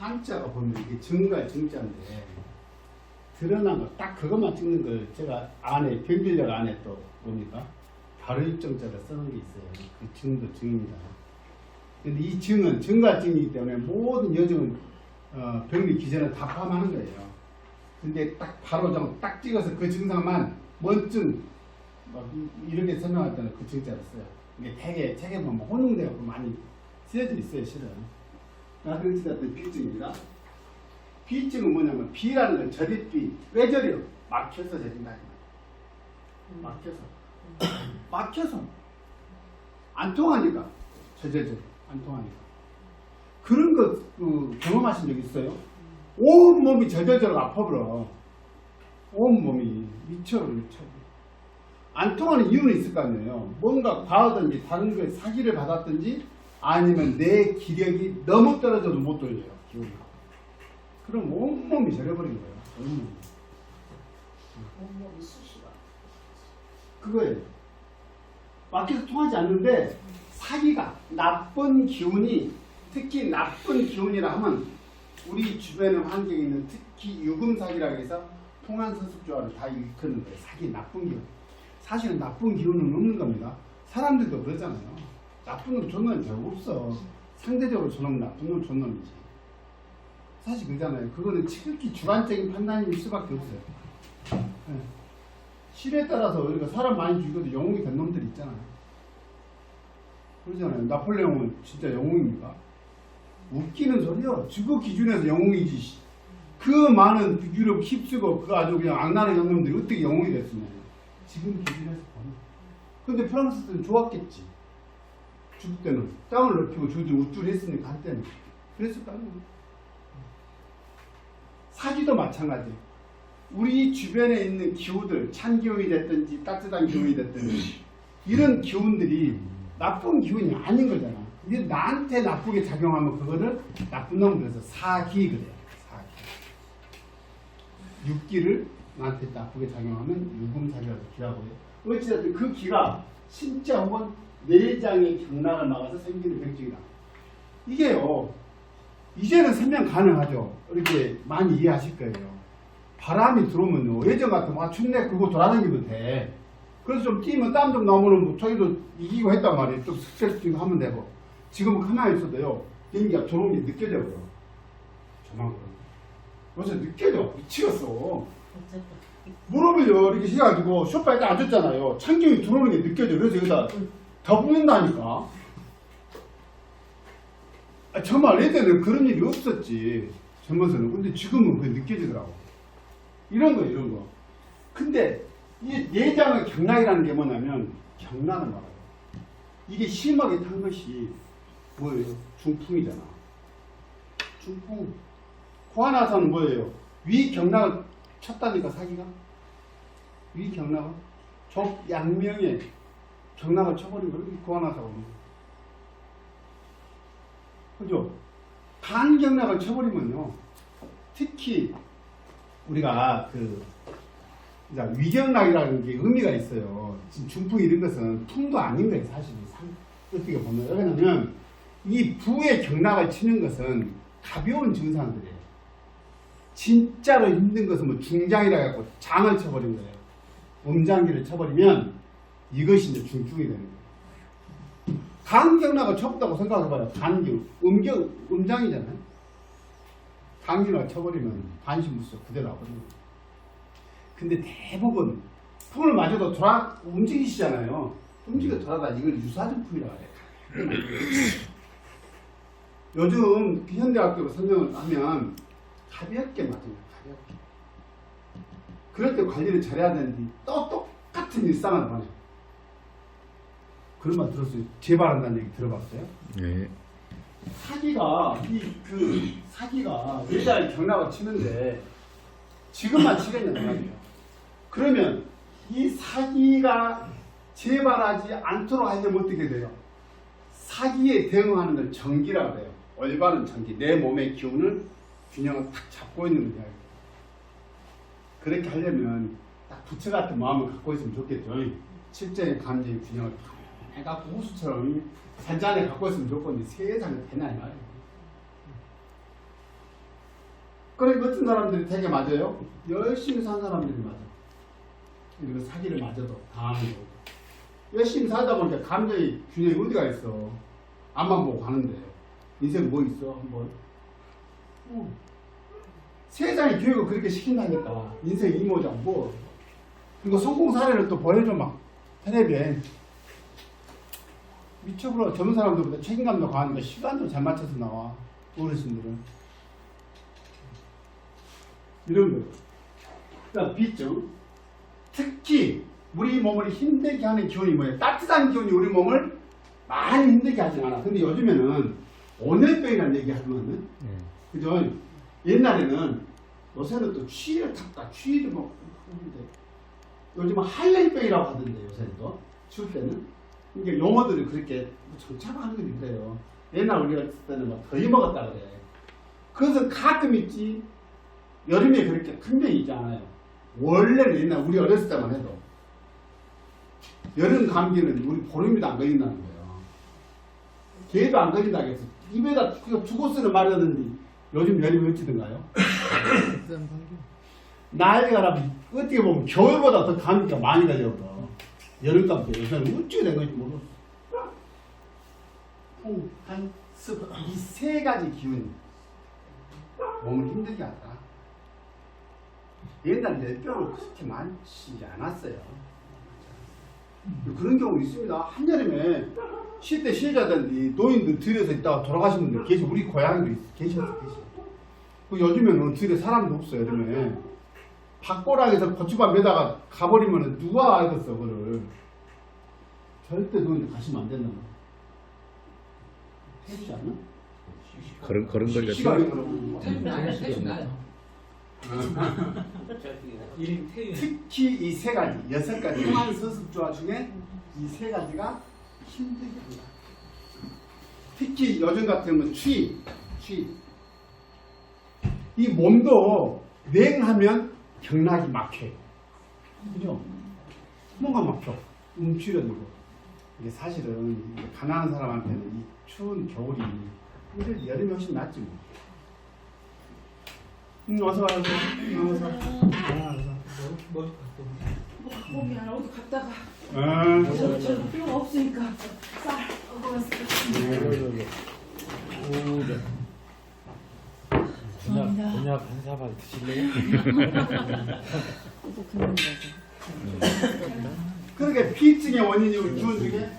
한자가 보면 이게 정과 정자인데 드러난 거 딱 그것만 찍는 걸 제가 안에 병길력 안에 또 뭡니까 바로 입정자를 쓰는 게 있어요. 그 정도 정입니다. 근데 이 정은 정과 정이기 때문에 모든 여정은 병리 기전을 다 포함하는 거예요. 근데 딱 바로 딱 찍어서 그 증상만 먼증 막 이렇게 설명할 때는 그 정자를 써요. 이게 되게 책에 보면 혼용되고 많이 쓰여져 있어요, 실은. 그래서 어떤 비증입니다. 비증은 뭐냐면 비라는 건 저릿비, 왜 저려? 막혀서 저린다. 막혀서 안 통하니까 저저저 안 통하니까 그런 거 경험하신 적 있어요? 온 몸이 저저저로 아파버려. 온 몸이 미쳐버려. 안 통하는 이유는 있을 거 아니에요. 뭔가 과하든지 다른 거에 사기를 받았든지 아니면 내 기력이 너무 떨어져도 못 돌려요. 기운이. 그럼 온몸이 저려버린 거예요. 온몸이 수시가. 그거예요. 막혀서 통하지 않는데 사기가 나쁜 기운이 특히 나쁜 기운이라 하면 우리 주변의 환경에 있는 특히 유금사기라고 해서 통한서습조화를 다 일컫는 거예요. 사기 나쁜 기운. 사실은 나쁜 기운은 없는 겁니다. 사람들도 그러잖아요. 나쁜 놈 좋은 놈이 잘 없어. 상대적으로 저놈 나쁜 놈 좋은 놈이지. 사실 그러잖아요. 그거는 지극히 주관적인 판단일 수밖에 없어요. 네. 실에 따라서 우리가 사람 많이 죽여도 영웅이 된 놈들 있잖아요. 그러잖아요. 나폴레옹은 진짜 영웅입니까? 웃기는 소리요. 지구 기준에서 영웅이지. 그 많은 유럽 휩쓰고 그 아주 그냥 악랄한 영웅들이 어떻게 영웅이 됐으냐. 지금 기준에서 보면. 근데 프랑스 때는 좋았겠지. 죽을 때는 땅을 넓히고 주들 우쭐했으니까 한때는. 그랬을 거 아니에요. 사기도 마찬가지예요. 우리 주변에 있는 기후들, 찬 기운이 됐든지 따뜻한 기운이 됐든지 이런 기운들이 나쁜 기운이 아닌 거잖아. 근데 나한테 나쁘게 작용하면 그거를 나쁜 놈 그래서 사기 그래요. 사기. 육기를 나한테 나쁘게 작용하면 유금사기라고 기라고 해요. 어찌됐든 그 기가 신자 혹은 내장의 경락을 막아서 생기는 병증이다. 이게요. 이제는 설명 가능하죠. 이렇게 많이 이해하실 거예요. 바람이 들어오면요. 예전 같으면 춥네 그거 돌아다니면 돼. 그래서 좀 뛰면 땀 좀 나오면 뭐 저희도 이기고 했단 말이에요. 좀 스트레스 하면 되고. 지금은 가만히 있어도요. 연기가 들어오는 게 느껴져요. 저만큼. 벌써 느껴져. 미치겠어. 무릎을요 이렇게 해가지고 소파에 딱 앉았잖아요. 찬기운이 들어오는 게 느껴져. 그래서 여기다 더 붓는다니까. 정말 예전에는 그런 일이 없었지. 젊어서는. 근데 지금은 그게 느껴지더라고. 이런 거, 이런 거. 근데 이 내장의 경락이라는 게 뭐냐면 경락을 말해요. 이게 심하게 탄 것이 뭐예요? 중풍이잖아. 중풍. 구하나사는 뭐예요? 위 경락을 쳤다니까 사기가. 위 경락을. 적 양명에 경락을 쳐버린 거예요. 구하나사가. 그죠? 간 경락을 쳐버리면요. 특히 우리가 위경락이라는 게 의미가 있어요. 지금 중풍 이런 것은 풍도 아닌 거예요, 사실. 어떻게 보면. 왜냐면 이 부의 경락을 치는 것은 가벼운 증상들이에요. 진짜로 힘든 것은 뭐 중장이라 해갖고 장을 쳐버린 거예요. 음장기를 쳐버리면 이것이 이제 중풍이 되는 거예요. 간경락을 쳐봤다고 생각해봐요. 간경, 음장이잖아요. 간경락을 쳐버리면 반신무수 그대로 와버리는 거예요. 근데 대부분 풍을 맞아도 움직이시잖아요. 움직여 돌아다 이걸 유사증풍이라고 해요. 요즘 현대학교로 설명을 하면 가볍게 맞아요. 가볍게. 그럴 때 관리를 잘해야 되는데 또 똑같은 일상을 보내요. 그런 말 들었어요? 재발한다는 얘기 들어봤어요? 네. 사기가 사기가 일단 경락을 치는데 지금만 치겠냐는 말이에요. 그러면 이 사기가 재발하지 않도록 하려면 어떻게 돼요? 사기에 대응하는 걸 정기라고 해요. 올바른 정기. 내 몸의 기운을 균형을 딱 잡고 있는 거예요. 그렇게 하려면 딱 부처 같은 마음을 갖고 있으면 좋겠죠. 실제의 감정의 균형을 해갖고 호수처럼 잔잔히 갖고 있으면 좋겠는데 세상에 되나 이 말이에요. 그러니까 어떤 사람들이 되게 맞아요. 열심히 산 사람들이 맞아. 그리고 사기를 맞아도 당하는 거고. 열심히 살다 보니까 감정의 균형이 어디가 있어. 앞만 보고 가는데 인생 뭐 있어 한번. 세상이 교육을 그렇게 시킨다니까. 인생 이모작 뭐. 그리고 성공 사례를 또 보여줘 막 텔레비에. 미쳐버려. 젊은 사람들보다 책임감도 강하니까 시간도 잘 맞춰서 나와. 어르신들은. 이런 거. 그다음 B증. 특히 우리 몸을 힘들게 하는 기운이 뭐예요? 따뜻한 기운이 우리 몸을 많이 힘들게 하진 않아. 근데 요즘에는 온열병이라는 얘기 하면은 그죠? 옛날에는 요새는 또 추위를 탔다. 추위를 뭐 하는데 요즘은 한랭병이라고 하던데 요새는 또 추울 때는. 그러니까 용어들이 그렇게 정착하는 게 힘들어요. 옛날 우리가 했을 때는 막 더위 먹었다 그래. 그것은 가끔 있지. 여름에 그렇게 큰 병이 있지 않아요. 원래는 옛날 우리 어렸을 때만 해도 여름 감기는 우리 보름이도 안 걸린다는 거예요. 개도 안 걸린다고 해서 입에다 두고 쓰는 말이 하는데 요즘 여름이 어찌든가요? 난리가 어떻게 보면 겨울보다 더 감기가 많이 걸려버려. 여름감기 요새는 어찌게 된 건지 모르겠어. 한 습, 이 세 가지 기운이 몸을 힘들게 한다. 옛날에 열병은 그렇게 많지 않았어요. 그런 경우 있습니다. 한여름에 쉴 때 쉬자던데 노인들 들에서 있다가 돌아가신 분들 계시. 우리 고향도 계셨어. 그 요즘에는 들에 사람도 없어요. 여름에 밭고락에서 고추밭 매다가 가버리면 누가 알겠어 그거를. 절대 노인들 가시면 안 된다. 해주지 않나? 걸음걸이가 시간이 특히 이 세 가지, 6가지 행한 서습조화 중에 이 세 가지가 힘들게 한다. 특히 요즘 같은 경우는 추위. 이 몸도 냉하면 경락이 막혀요. 그죠? 뭔가 막혀. 움츠려들고. 이게 사실은 가난한 사람한테는 이 추운 겨울이 여름이 훨씬 낫지 뭐. 어서 와요. 어서. 뭐 갖고 오면 안 어디 갔다가 저 필요가 없으니까 쌀 곤약 한 사발 드실래요? 그러니까 피증의 원인이 우리 기운 중에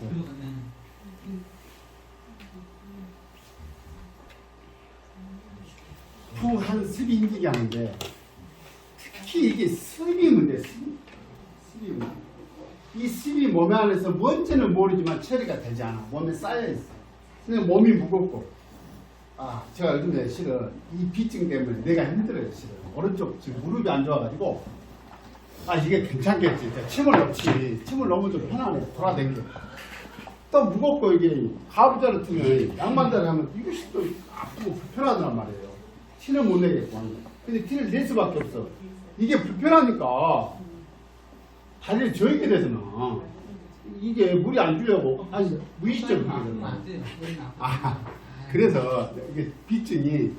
한 습이 힘들게 하는데 특히 이게 습이 문제. 습이 문제. 이 습이 몸 안에서 뭔지는 모르지만 처리가 되지 않아. 몸에 쌓여있어. 근데 몸이 무겁고. 제가 요즘에 실은 이 비증 때문에 내가 힘들어요. 실은 오른쪽 지금 무릎이 안 좋아가지고 이게 괜찮겠지. 침을 넣지. 침을 넣으면 좀 편하네. 돌아다니게. 또 무겁고 이게 가부좌를 틀면 양반자를 하면 이것이 또 아프고 불편하단 말이에요. 티를 못 내겠고. 근데 티를 낼 수밖에 없어. 이게 불편하니까 다리를 저렇게 되잖아. 이게 물이 안 주려고. 무의식적으로 그러잖아. 그래서 이게 비증이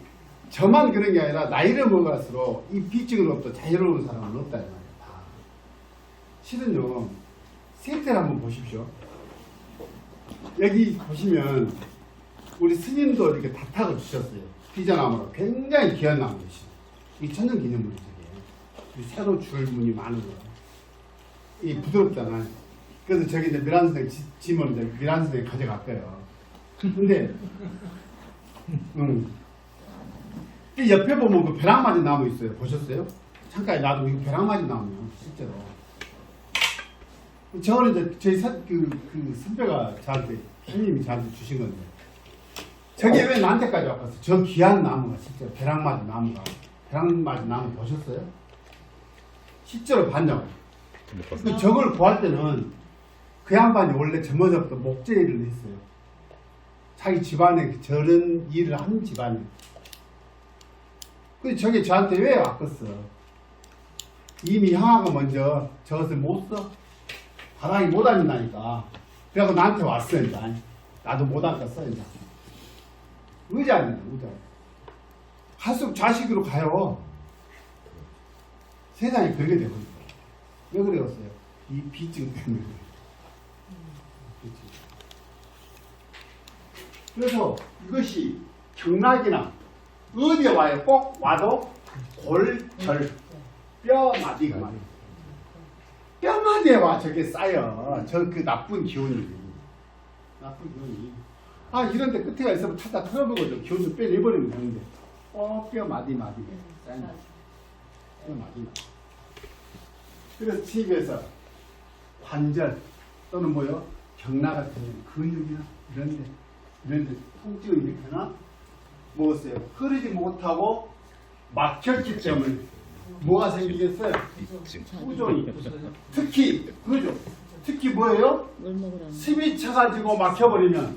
저만 그런 게 아니라 나이를 먹을수록 이 비증으로부터 자유로운 사람은 없다 이 말이야. 실은요, 생태를 한번 보십시오. 여기 보시면 우리 스님도 이렇게 다탁을 주셨어요. 비자나무로 굉장히 귀한 나무이시. 이 천년기념물이죠. 새로 줄 문이 많은 거예요. 이 부드럽잖아요. 그래서 저기 이제 미란 선생 짐을 이제 미란 선생이 가져갈 거예요. 근데 이 옆에 보면 그 벼락맞이 나무 있어요. 보셨어요? 창가에 놔두고 이거 벼락맞이 나무예요. 실제로. 저거는 이제 저희 그 선배가 저한테 형님이 저한테 주신 건데 저게 왜 나한테까지 왔겠어? 저 귀한 나무가 실제로 벼락맞이 나무가 벼락맞이 나무 보셨어요? 실제로 봤냐고. 저걸 구할 때는 그 양반이 원래 저번부터 목재 일을 했어요. 자기 집안에 저런 일을 한 집안이. 근데 저게 저한테 왜 왔겠어? 이미 형아가 먼저 저것을 못 써? 바닥이 못 앉는다니까. 그래갖고 나한테 왔어, 이제. 나도 못 앉았어, 이제. 의자 아니야, 의자. 갈수록 좌식으로 가요. 세상이 그렇게 되거든요. 왜 그래였어요? 이 비증 때문에. 비증. 그래서 이것이 경락이나 어디에 와요? 꼭 와도 골절, 뼈마디가 와요. 뼈마디에 와 저게 쌓여. 저 그 나쁜 기운이. 나쁜 기운이. 아 이런데 끝에가 있으면 타다 털어먹어도 기운 좀 빼내버리면 되는데 뼈마디 쌓인 뼈마디. 그래서 TV에서 관절 또는 뭐요? 경락 같은 근육이나 이런데 통증이 일으켜나 먹었어요. 흐르지 못하고 막혔기 때문에 뭐가 생기겠어요? 후종이. 특히 그죠? 특히 뭐예요? 습이 차가지고 막혀버리면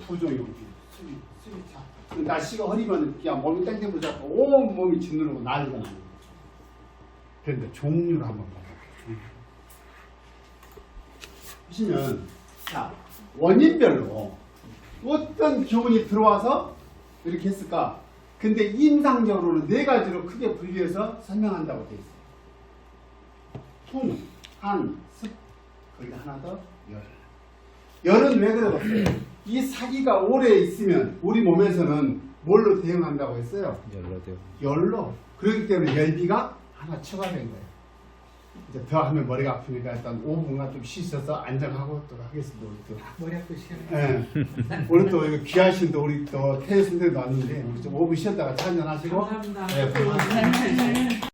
후종이 오지. 습이 차. 날씨가 흐리면 그냥 몸이 땡땡 붙잡고 온 몸이 짓누르고 난리가 나는 거죠. 그런데 종류를 한번 봐볼게요. 보시면 자 원인별로 어떤 기운이 들어와서 이렇게 했을까? 근데 임상적으로는 네 가지로 크게 분류해서 설명한다고 되어 있어요. 풍, 한, 습, 거기다 하나 더, 열. 열은 왜 그러겠어요? 이 사기가 오래 있으면 우리 몸에서는 뭘로 대응한다고 했어요? 열로돼요. 열로. 그렇기 때문에 열비가 하나 추가된 거예요. 이제 더 하면 머리가 아프니까 일단 5분간 좀 쉬셔서 안정하고 또 하겠습니다. 우리 또. 머리 아프시네 예. 오늘 또 이거 귀하신 또 우리 또 태순대도 왔는데 우리 좀 5분 쉬었다가 차 한잔 하시고. 감사합니다. 네, 고맙습니다.